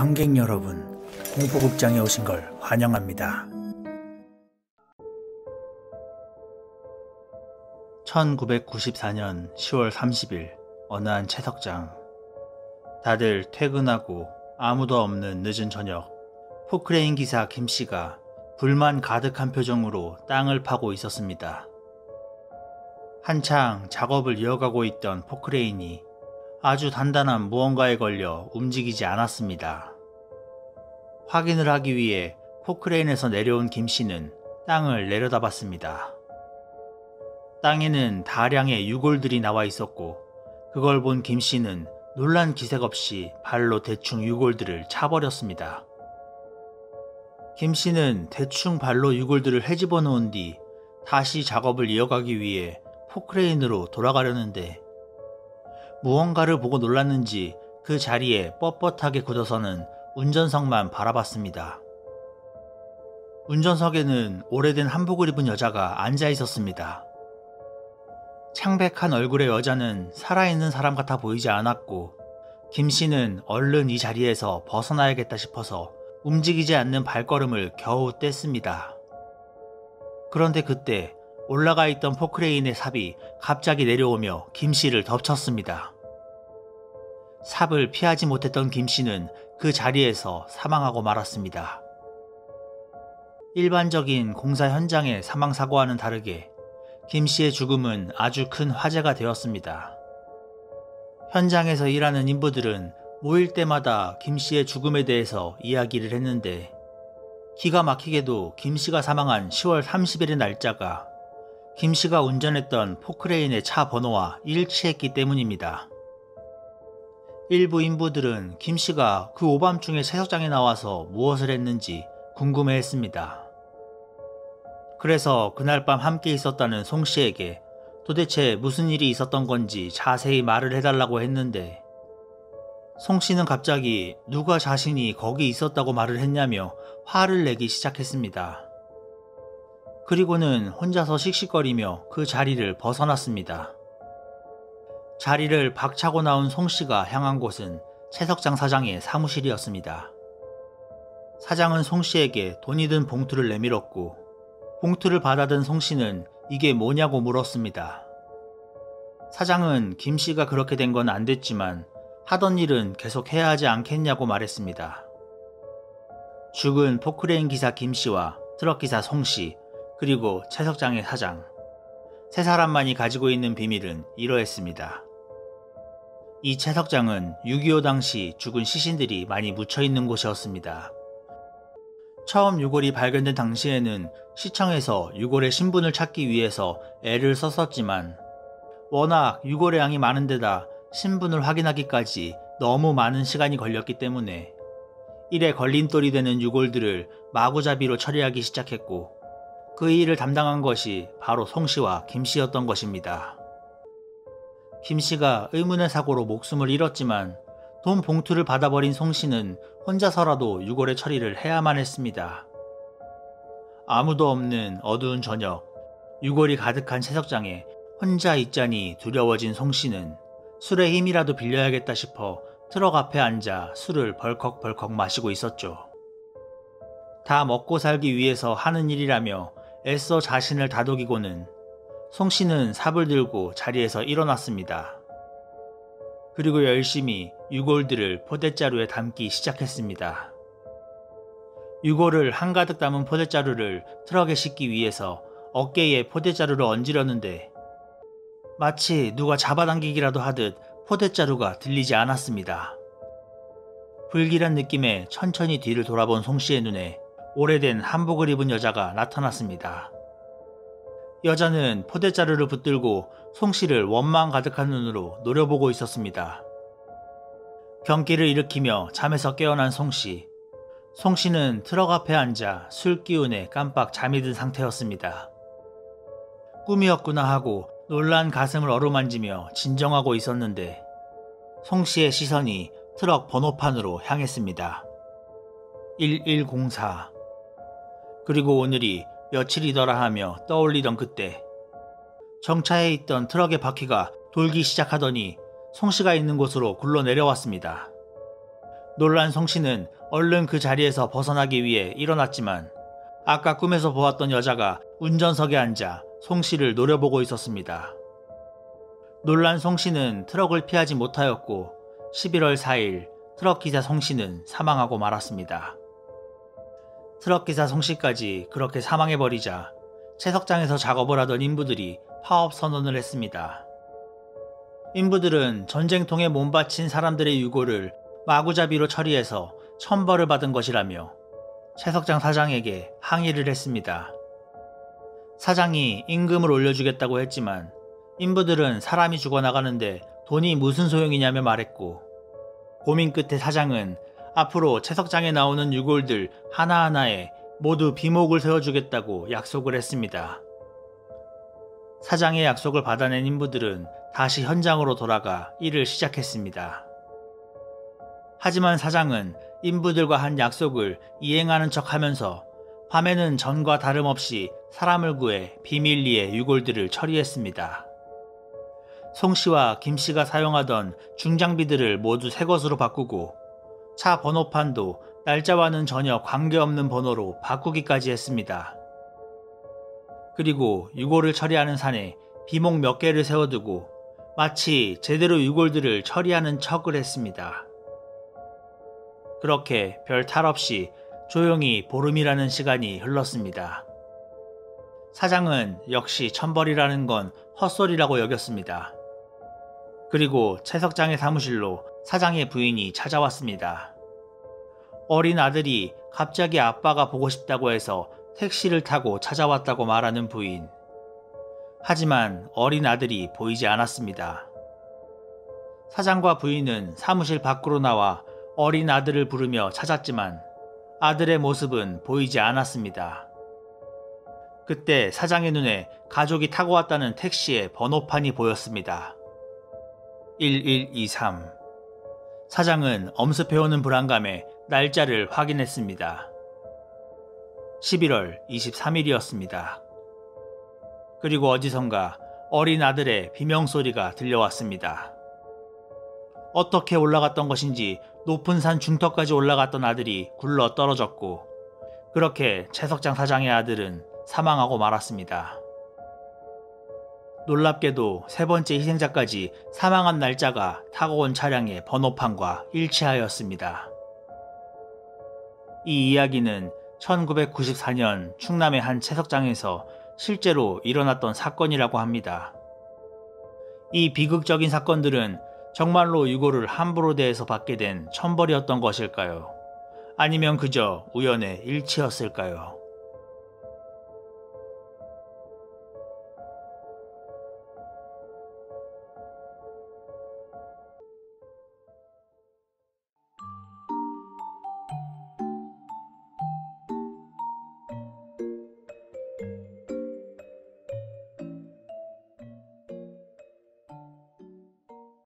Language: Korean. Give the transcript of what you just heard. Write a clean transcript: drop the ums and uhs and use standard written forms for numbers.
관객 여러분, 공포극장에 오신 걸 환영합니다. 1994년 10월 30일 어느 한 채석장. 다들 퇴근하고 아무도 없는 늦은 저녁, 포크레인 기사 김씨가 불만 가득한 표정으로 땅을 파고 있었습니다. 한창 작업을 이어가고 있던 포크레인이 아주 단단한 무언가에 걸려 움직이지 않았습니다. 확인을 하기 위해 포크레인에서 내려온 김씨는 땅을 내려다봤습니다. 땅에는 다량의 유골들이 나와 있었고, 그걸 본 김씨는 놀란 기색 없이 발로 대충 유골들을 차버렸습니다. 김씨는 대충 발로 유골들을 헤집어 놓은 뒤 다시 작업을 이어가기 위해 포크레인으로 돌아가려는데, 무언가를 보고 놀랐는지 그 자리에 뻣뻣하게 굳어서는 운전석만 바라봤습니다. 운전석에는 오래된 한복을 입은 여자가 앉아 있었습니다. 창백한 얼굴의 여자는 살아있는 사람 같아 보이지 않았고, 김씨는 얼른 이 자리에서 벗어나야겠다 싶어서 움직이지 않는 발걸음을 겨우 뗐습니다. 그런데 그때 올라가 있던 포크레인의 삽이 갑자기 내려오며 김씨를 덮쳤습니다. 삽을 피하지 못했던 김씨는 그 자리에서 사망하고 말았습니다. 일반적인 공사 현장의 사망사고와는 다르게 김씨의 죽음은 아주 큰 화제가 되었습니다. 현장에서 일하는 인부들은 모일 때마다 김씨의 죽음에 대해서 이야기를 했는데, 기가 막히게도 김씨가 사망한 10월 30일의 날짜가 김씨가 운전했던 포크레인의 차 번호와 일치했기 때문입니다. 일부 인부들은 김씨가 그 오밤중에 채석장에 나와서 무엇을 했는지 궁금해했습니다. 그래서 그날 밤 함께 있었다는 송씨에게 도대체 무슨 일이 있었던 건지 자세히 말을 해달라고 했는데, 송씨는 갑자기 누가 자신이 거기 있었다고 말을 했냐며 화를 내기 시작했습니다. 그리고는 혼자서 씩씩거리며 그 자리를 벗어났습니다. 자리를 박차고 나온 송씨가 향한 곳은 채석장 사장의 사무실이었습니다. 사장은 송씨에게 돈이 든 봉투를 내밀었고, 봉투를 받아든 송씨는 이게 뭐냐고 물었습니다. 사장은 김씨가 그렇게 된 건 안 됐지만 하던 일은 계속 해야 하지 않겠냐고 말했습니다. 죽은 포크레인 기사 김씨와 트럭기사 송씨, 그리고 채석장의 사장, 세 사람만이 가지고 있는 비밀은 이러했습니다. 이 채석장은 6.25 당시 죽은 시신들이 많이 묻혀있는 곳이었습니다. 처음 유골이 발견된 당시에는 시청에서 유골의 신분을 찾기 위해서 애를 썼었지만, 워낙 유골의 양이 많은 데다 신분을 확인하기까지 너무 많은 시간이 걸렸기 때문에 일에 걸림돌이 되는 유골들을 마구잡이로 처리하기 시작했고, 그 일을 담당한 것이 바로 송씨와 김씨였던 것입니다. 김씨가 의문의 사고로 목숨을 잃었지만 돈 봉투를 받아버린 송씨는 혼자서라도 유골의 처리를 해야만 했습니다. 아무도 없는 어두운 저녁, 유골이 가득한 채석장에 혼자 있자니 두려워진 송씨는 술의 힘이라도 빌려야겠다 싶어 트럭 앞에 앉아 술을 벌컥벌컥 마시고 있었죠. 다 먹고 살기 위해서 하는 일이라며 애써 자신을 다독이고는 송씨는 삽을 들고 자리에서 일어났습니다. 그리고 열심히 유골들을 포대자루에 담기 시작했습니다. 유골을 한가득 담은 포대자루를 트럭에 싣기 위해서 어깨에 포대자루를 얹으려는데, 마치 누가 잡아당기기라도 하듯 포대자루가 들리지 않았습니다. 불길한 느낌에 천천히 뒤를 돌아본 송씨의 눈에 오래된 한복을 입은 여자가 나타났습니다. 여자는 포대자루를 붙들고 송씨를 원망 가득한 눈으로 노려보고 있었습니다. 경기를 일으키며 잠에서 깨어난 송씨. 송씨는 트럭 앞에 앉아 술 기운에 깜빡 잠이 든 상태였습니다. 꿈이었구나 하고 놀란 가슴을 어루만지며 진정하고 있었는데, 송씨의 시선이 트럭 번호판으로 향했습니다. 1104. 그리고 오늘이 며칠이더라 하며 떠올리던 그때, 정차해 있던 트럭의 바퀴가 돌기 시작하더니 송씨가 있는 곳으로 굴러 내려왔습니다. 놀란 송씨는 얼른 그 자리에서 벗어나기 위해 일어났지만 아까 꿈에서 보았던 여자가 운전석에 앉아 송씨를 노려보고 있었습니다. 놀란 송씨는 트럭을 피하지 못하였고 11월 4일 트럭기사 송씨는 사망하고 말았습니다. 트럭기사 송씨까지 그렇게 사망해버리자 채석장에서 작업을 하던 인부들이 파업 선언을 했습니다. 인부들은 전쟁통에 몸바친 사람들의 유고를 마구잡이로 처리해서 천벌을 받은 것이라며 채석장 사장에게 항의를 했습니다. 사장이 임금을 올려주겠다고 했지만 인부들은 사람이 죽어나가는데 돈이 무슨 소용이냐며 말했고, 고민 끝에 사장은 앞으로 채석장에 나오는 유골들 하나하나에 모두 비목을 세워주겠다고 약속을 했습니다. 사장의 약속을 받아낸 인부들은 다시 현장으로 돌아가 일을 시작했습니다. 하지만 사장은 인부들과 한 약속을 이행하는 척하면서 밤에는 전과 다름없이 사람을 구해 비밀리에 유골들을 처리했습니다. 송씨와 김씨가 사용하던 중장비들을 모두 새 것으로 바꾸고 차 번호판도 날짜와는 전혀 관계없는 번호로 바꾸기까지 했습니다. 그리고 유골을 처리하는 산에 비목 몇 개를 세워두고 마치 제대로 유골들을 처리하는 척을 했습니다. 그렇게 별 탈 없이 조용히 보름이라는 시간이 흘렀습니다. 사장은 역시 천벌이라는 건 헛소리라고 여겼습니다. 그리고 채석장의 사무실로 사장의 부인이 찾아왔습니다. 어린 아들이 갑자기 아빠가 보고 싶다고 해서 택시를 타고 찾아왔다고 말하는 부인. 하지만 어린 아들이 보이지 않았습니다. 사장과 부인은 사무실 밖으로 나와 어린 아들을 부르며 찾았지만 아들의 모습은 보이지 않았습니다. 그때 사장의 눈에 가족이 타고 왔다는 택시의 번호판이 보였습니다. 1123. 사장은 엄습해오는 불안감에 날짜를 확인했습니다. 11월 23일이었습니다. 그리고 어디선가 어린 아들의 비명소리가 들려왔습니다. 어떻게 올라갔던 것인지 높은 산 중턱까지 올라갔던 아들이 굴러 떨어졌고, 그렇게 채석장 사장의 아들은 사망하고 말았습니다. 놀랍게도 세 번째 희생자까지 사망한 날짜가 타고 온 차량의 번호판과 일치하였습니다. 이 이야기는 1994년 충남의 한 채석장에서 실제로 일어났던 사건이라고 합니다. 이 비극적인 사건들은 정말로 유고를 함부로 대해서 받게 된 천벌이었던 것일까요? 아니면 그저 우연의 일치였을까요?